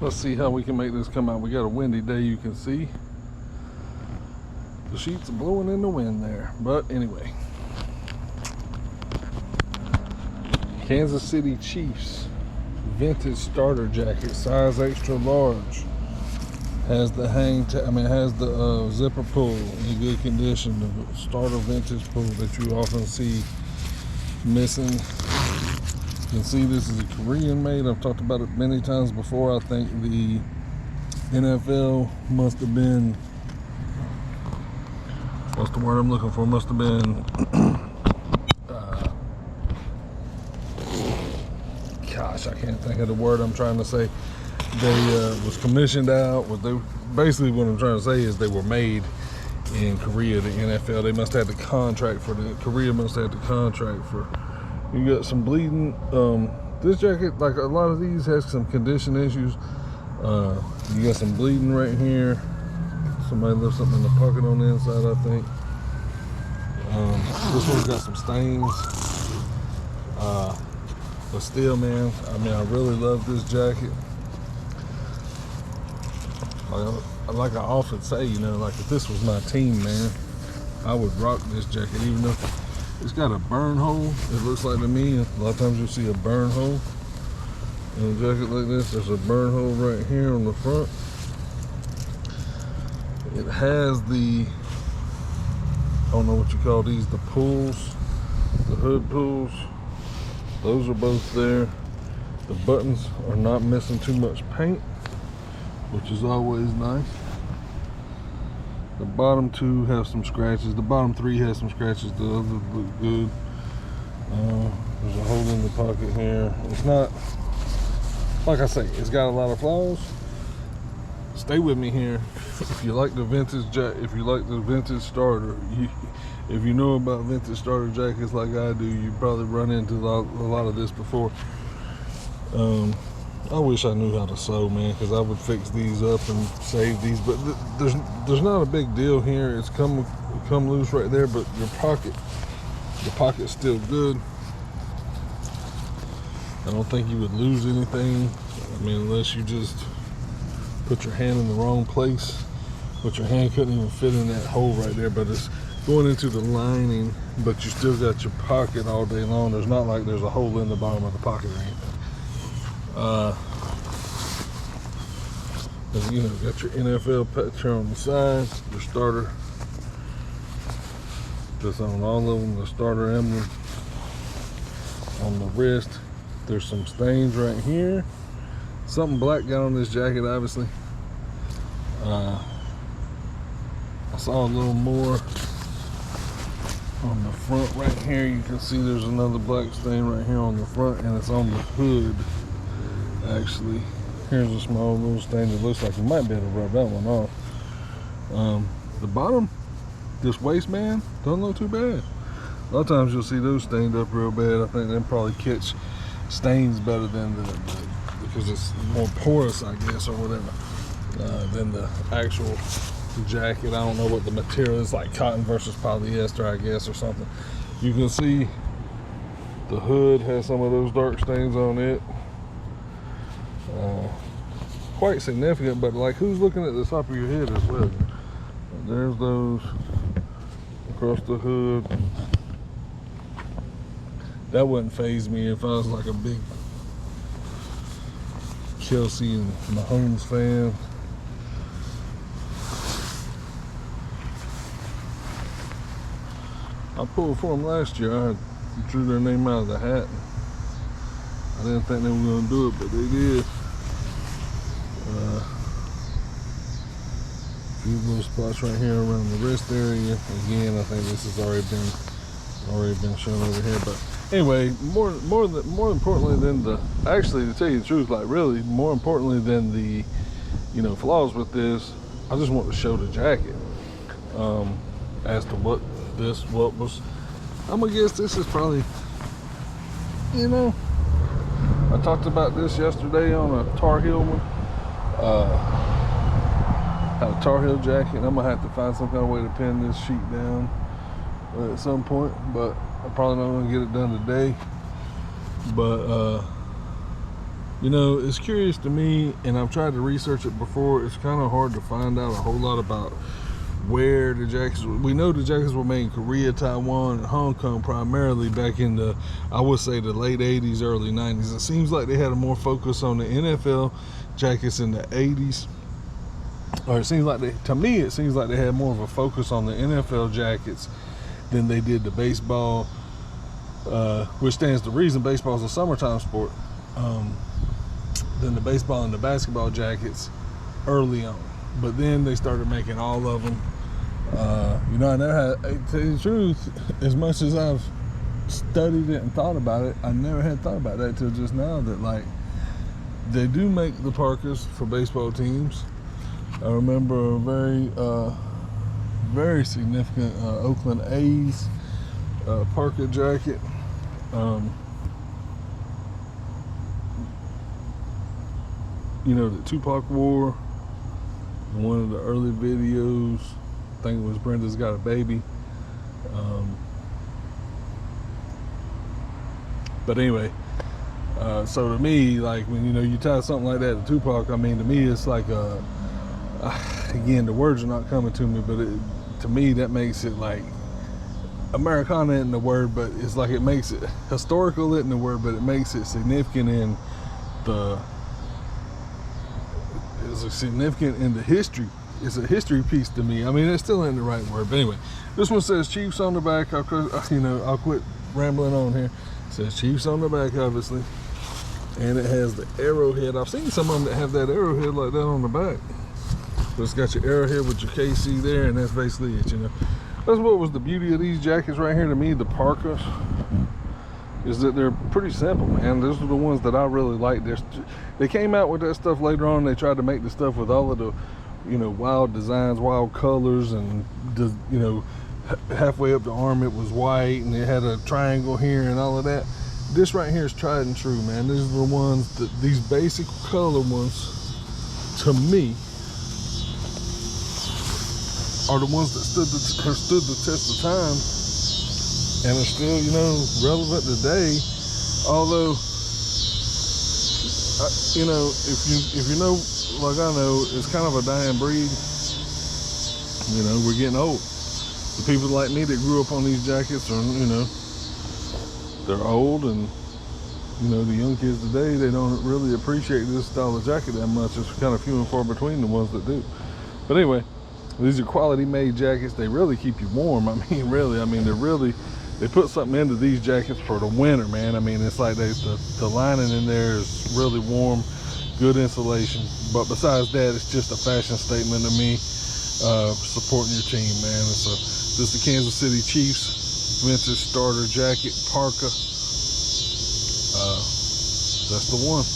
Let's see how we can make this come out. We got a windy day, you can see. The sheets are blowing in the wind there. But anyway. Kansas City Chiefs vintage starter jacket, size extra large. Has the has the zipper pull in good condition. The starter vintage pull that you often see missing. You can see this is a Korean made. I've talked about it many times before. I think the NFL must have been, what's the word I'm looking for? Must have been, gosh, I can't think of the word I'm trying to say. They was commissioned out. Basically what I'm trying to say is they were made in Korea, the NFL. They must have had the contract for Korea must have had the contract for. You got some bleeding. This jacket, like a lot of these, has some condition issues. You got some bleeding right here. Somebody left something in the pocket on the inside, I think. This one's got some stains. But still, man, I really love this jacket. Like I often say, like if this was my team, man, I would rock this jacket, even though it's got a burn hole. It looks like to me, a lot of times you'll see a burn hole in a jacket like this. There's a burn hole right here on the front. It has the, I don't know what you call these, the pulls, the hood pulls. Those are both there. The buttons are not missing too much paint, which is always nice. The bottom two have some scratches. The bottom three has some scratches. The others look good. There's a hole in the pocket here. It's not, like I say, it's got a lot of flaws. Stay with me here. If you like the vintage if you like the vintage starter, if you know about vintage starter jackets like I do, you probably run into a lot of this before. I wish I knew how to sew, man, because I would fix these up and save these. But there's not a big deal here. It's come loose right there, but the pocket's still good. I don't think you would lose anything. Unless you just put your hand in the wrong place. But your hand couldn't even fit in that hole right there. But it's going into the lining, but you still got your pocket all day long. There's not like there's a hole in the bottom of the pocket or anything. Got your NFL picture on the side, your starter. Just on all of them, the starter emblem on the wrist. There's some stains right here. Something black got on this jacket, obviously. I saw a little more on the front right here. You can see there's another black stain right here on the front, and it's on the hood. Actually, here's a small little stain that looks like you might be able to rub that one off. The bottom, this waistband, doesn't look too bad. A lot of times you'll see those stained up real bad. I think they probably catch stains better than because it's more porous, I guess, or whatever, than the actual jacket. I don't know what the material is, like cotton versus polyester, I guess, or something. You can see the hood has some of those dark stains on it. Quite significant, but like, who's looking at the top of your head as well? There's those across the hood. That wouldn't faze me if I was like a big Kelsey and Mahomes fan. I pulled for them last year. I drew their name out of the hat. I didn't think they were going to do it, but they did. A few little spots right here around the wrist area. Again, I think this has already been shown over here. But anyway, more importantly than actually, to tell you the truth, like really more importantly than the flaws with this, I just want to show the jacket. As to what was, I'm gonna guess this is probably, I talked about this yesterday on a Tar Heel one. Had a Tar Heel jacket, and I'm gonna have to find some kind of way to pin this sheet down at some point, but I'm probably not gonna get it done today. But You know, it's curious to me, and I've tried to research it before. It's kind of hard to find out a whole lot about where the jackets. We know the jackets were made in Korea, Taiwan, and Hong Kong primarily back in the, I would say, the late 80s, early 90s. It seems like they had a more focus on the NFL jackets in the 80s. Or it seems like to me, it seems like they had more of a focus on the NFL jackets than they did the baseball, which stands to reason baseball is a summertime sport, than the baseball and the basketball jackets early on. But then they started making all of them. You know, I never had, to tell you the truth, as much as I've studied it and thought about it, I never had thought about that till just now, that like they do make the parkas for baseball teams. I remember a very significant Oakland A's parka jacket. You know, that Tupac wore in one of the early videos. I think it was Brenda's Got a Baby. But anyway, so to me, like when you tie something like that to Tupac, I mean, to me it's like again, the words are not coming to me, but to me that makes it like Americana isn't the word, but it's like it makes it historical isn't the word, but it makes it significant in the. It's significant in the history. It's a history piece to me. I mean, it still ain't the right word, but anyway, this one says Chiefs on the back. I'll quit rambling on here. It says Chiefs on the back, obviously, and it has the arrowhead. I've seen some of them that have that arrowhead like that on the back, but it's got your arrowhead with your KC there, and that's basically it. That's what was the beauty of these jackets right here to me, the parkas, is that they're pretty simple, man. Those are the ones that I really like. They came out with that stuff later on. They tried to make the stuff with all of the, wild designs, wild colors, and halfway up the arm it was white, and it had a triangle here and all of that. This right here is tried and true, man. These are the ones that, these basic color ones, to me, are the ones that stood the test of time and are still, relevant today. Although, if you know, like I know, it's kind of a dying breed. We're getting old. The people like me that grew up on these jackets are, they're old, and the young kids today, they don't really appreciate this style of jacket that much. It's kind of few and far between the ones that do. But anyway, these are quality made jackets. They really keep you warm. I mean, really. I mean, they put something into these jackets for the winter, man. I mean, it's like the lining in there is really warm, good insulation. But besides that, it's just a fashion statement to me, supporting your team, man. And so this is the Kansas City Chiefs vintage starter jacket parka. That's the one.